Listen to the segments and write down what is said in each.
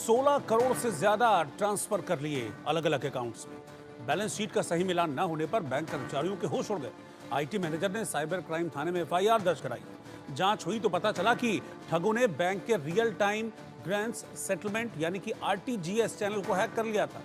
16 करोड़ से ज्यादा ट्रांसफर कर लिए अलग अलग अकाउंट्स में। बैलेंस शीट का सही मिलान न होने पर बैंक कर्मचारियों के होश उड़ गए। आईटी मैनेजर ने साइबर क्राइम थाने में एफआईआर दर्ज कराई। जांच हुई तो पता चला कि ठगों ने बैंक के रियल टाइम ग्रांट्स सेटलमेंट यानी कि आरटीजीएस चैनल को हैक कर लिया था।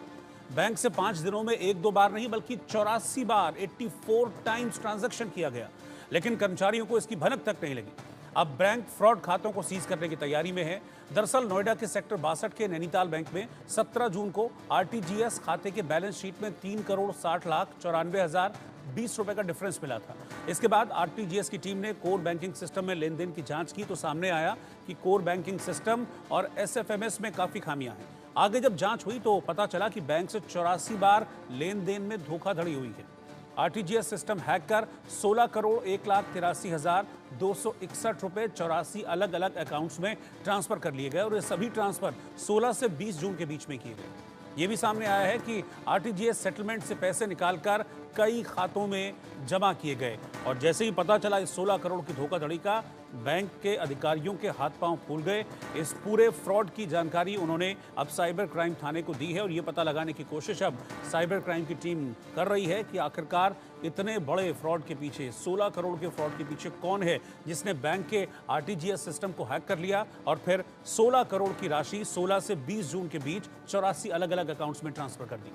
बैंक से 5 दिनों में 1-2 बार नहीं बल्कि 84 बार 84 टाइम्स ट्रांजैक्शन किया गया, लेकिन कर्मचारियों को इसकी भनक तक नहीं लगी। अब बैंक फ्रॉड खातों को सीज करने की तैयारी में है। दरअसल नोएडा के सेक्टर 62 के नैनीताल बैंक में 17 जून को आरटीजीएस खाते के बैलेंस शीट में 3,60,94,020 रुपए का डिफरेंस मिला था। इसके बाद आरटीजीएस की टीम ने कोर बैंकिंग सिस्टम में लेन देन की जांच की तो सामने आया कि कोर बैंकिंग सिस्टम और एसएफएमएस में काफी खामियां हैं। आगे जब जांच हुई तो पता चला कि बैंक से 84 बार लेन देन में धोखाधड़ी हुई है। आरटीजीएस सिस्टम हैक कर 16 करोड़ 1,83,261 रुपए 84 अलग अलग अकाउंट्स में ट्रांसफर कर लिए गए और ये सभी ट्रांसफर 16 से 20 जून के बीच में किए गए। ये भी सामने आया है कि आरटीजीएस सेटलमेंट से पैसे निकालकर कई खातों में जमा किए गए और जैसे ही पता चला इस 16 करोड़ की धोखाधड़ी का, बैंक के अधिकारियों के हाथ पांव फूल गए। इस पूरे फ्रॉड की जानकारी उन्होंने अब साइबर क्राइम थाने को दी है और ये पता लगाने की कोशिश अब साइबर क्राइम की टीम कर रही है कि आखिरकार इतने बड़े फ्रॉड के पीछे, 16 करोड़ के फ्रॉड के पीछे कौन है जिसने बैंक के आरटीजीएस सिस्टम को हैक कर लिया और फिर 16 करोड़ की राशि 16 से 20 जून के बीच 84 अलग अलग अकाउंट्स में ट्रांसफर कर दी।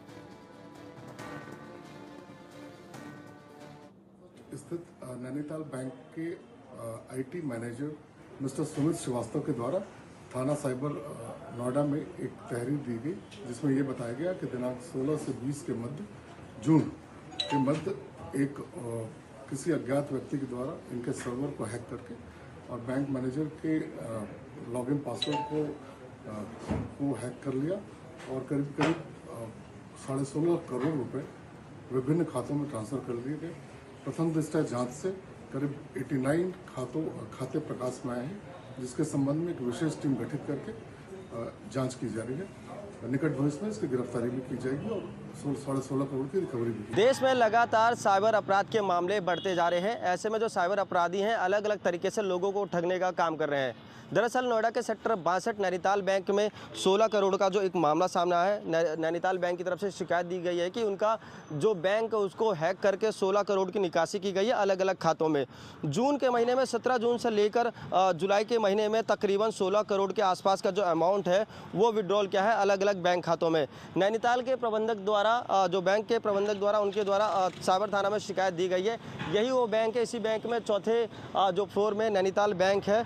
स्थित नैनीताल बैंक के IT manager mister Sumit Srivastava के द्वारा थाना साइबर नोएडा में एक तहरीर दी गई, जिसमें यह बताया गया कि दिनांक 16 से 20 के मध्य जून के मध्य एक किसी अज्ञात व्यक्ति के द्वारा इनके सर्वर को हैक करके और बैंक मैनेजर के लॉगिन पासवर्ड को हैक कर लिया और करीब 16.5 करोड़ रुपए विभिन्न खातों में ट्रांसफर कर दिए गए। प्रथम दृष्टया जांच से करीब 89 खाते प्रकाश में आए हैं, जिसके संबंध में एक विशेष टीम गठित करके जांच की जा रही है। निकट भविष्य में इसकी गिरफ्तारी भी की जाएगी और 16.5 करोड़ की रिकवरी भी। देश में लगातार साइबर अपराध के मामले बढ़ते जा रहे हैं। ऐसे में जो साइबर अपराधी हैं अलग अलग तरीके से लोगों को ठगने का काम कर रहे हैं। दरअसल नोएडा के सेक्टर 62 नैनीताल बैंक में 16 करोड़ का जो एक मामला सामने आया है। नैनीताल बैंक की तरफ से शिकायत दी गई है कि उनका जो बैंक उसको हैक करके 16 करोड़ की निकासी की गई है अलग अलग खातों में। जून के महीने में 17 जून से लेकर जुलाई के महीने में तकरीबन 16 करोड़ के आसपास का जो अमाउंट है वो विड्रॉल किया है अलग अलग बैंक खातों में। नैनीताल के प्रबंधक द्वारा जो बैंक के प्रबंधक द्वारा उनके द्वारा साइबर थाना में शिकायत दी गई है। यही वो बैंक है, इसी बैंक में चौथे जो फ्लोर में नैनीताल बैंक है।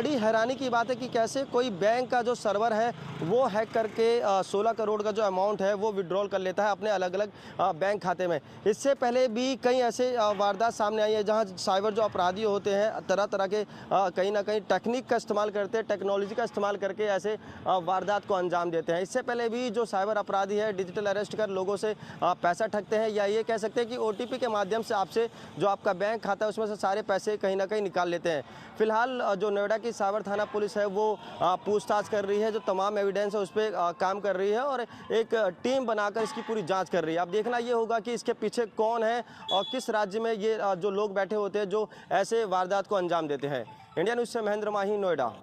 बड़ी हैरानी की बात है कि कैसे कोई बैंक का जो सर्वर है वो हैक करके 16 करोड़ का जो अमाउंट है वो विड्रॉल कर लेता है अपने अलग अलग बैंक खाते में। इससे पहले भी कई ऐसे वारदात सामने आई है जहां साइबर जो अपराधी होते हैं तरह तरह के कहीं ना कहीं टेक्निक का इस्तेमाल करते हैं, टेक्नोलॉजी का इस्तेमाल करके ऐसे वारदात को अंजाम देते हैं। इससे पहले भी जो साइबर अपराधी है डिजिटल अरेस्ट कर लोगों से पैसा ठगते हैं या ये कह सकते हैं कि ओटीपी के माध्यम से आपसे जो आपका बैंक खाता है उसमें से सारे पैसे कहीं ना कहीं निकाल लेते हैं। फिलहाल जो नोएडा की साइबर थाना पुलिस है वो पूछताछ कर रही है, जो तमाम एविडेंस है उस पर काम कर रही है और एक टीम बनाकर इसकी पूरी जांच कर रही है। अब देखना ये होगा कि इसके पीछे कौन है और किस राज्य में ये जो लोग बैठे होते हैं जो ऐसे वारदात को अंजाम देते हैं। इंडिया न्यूज़ से महेंद्र माही, नोएडा।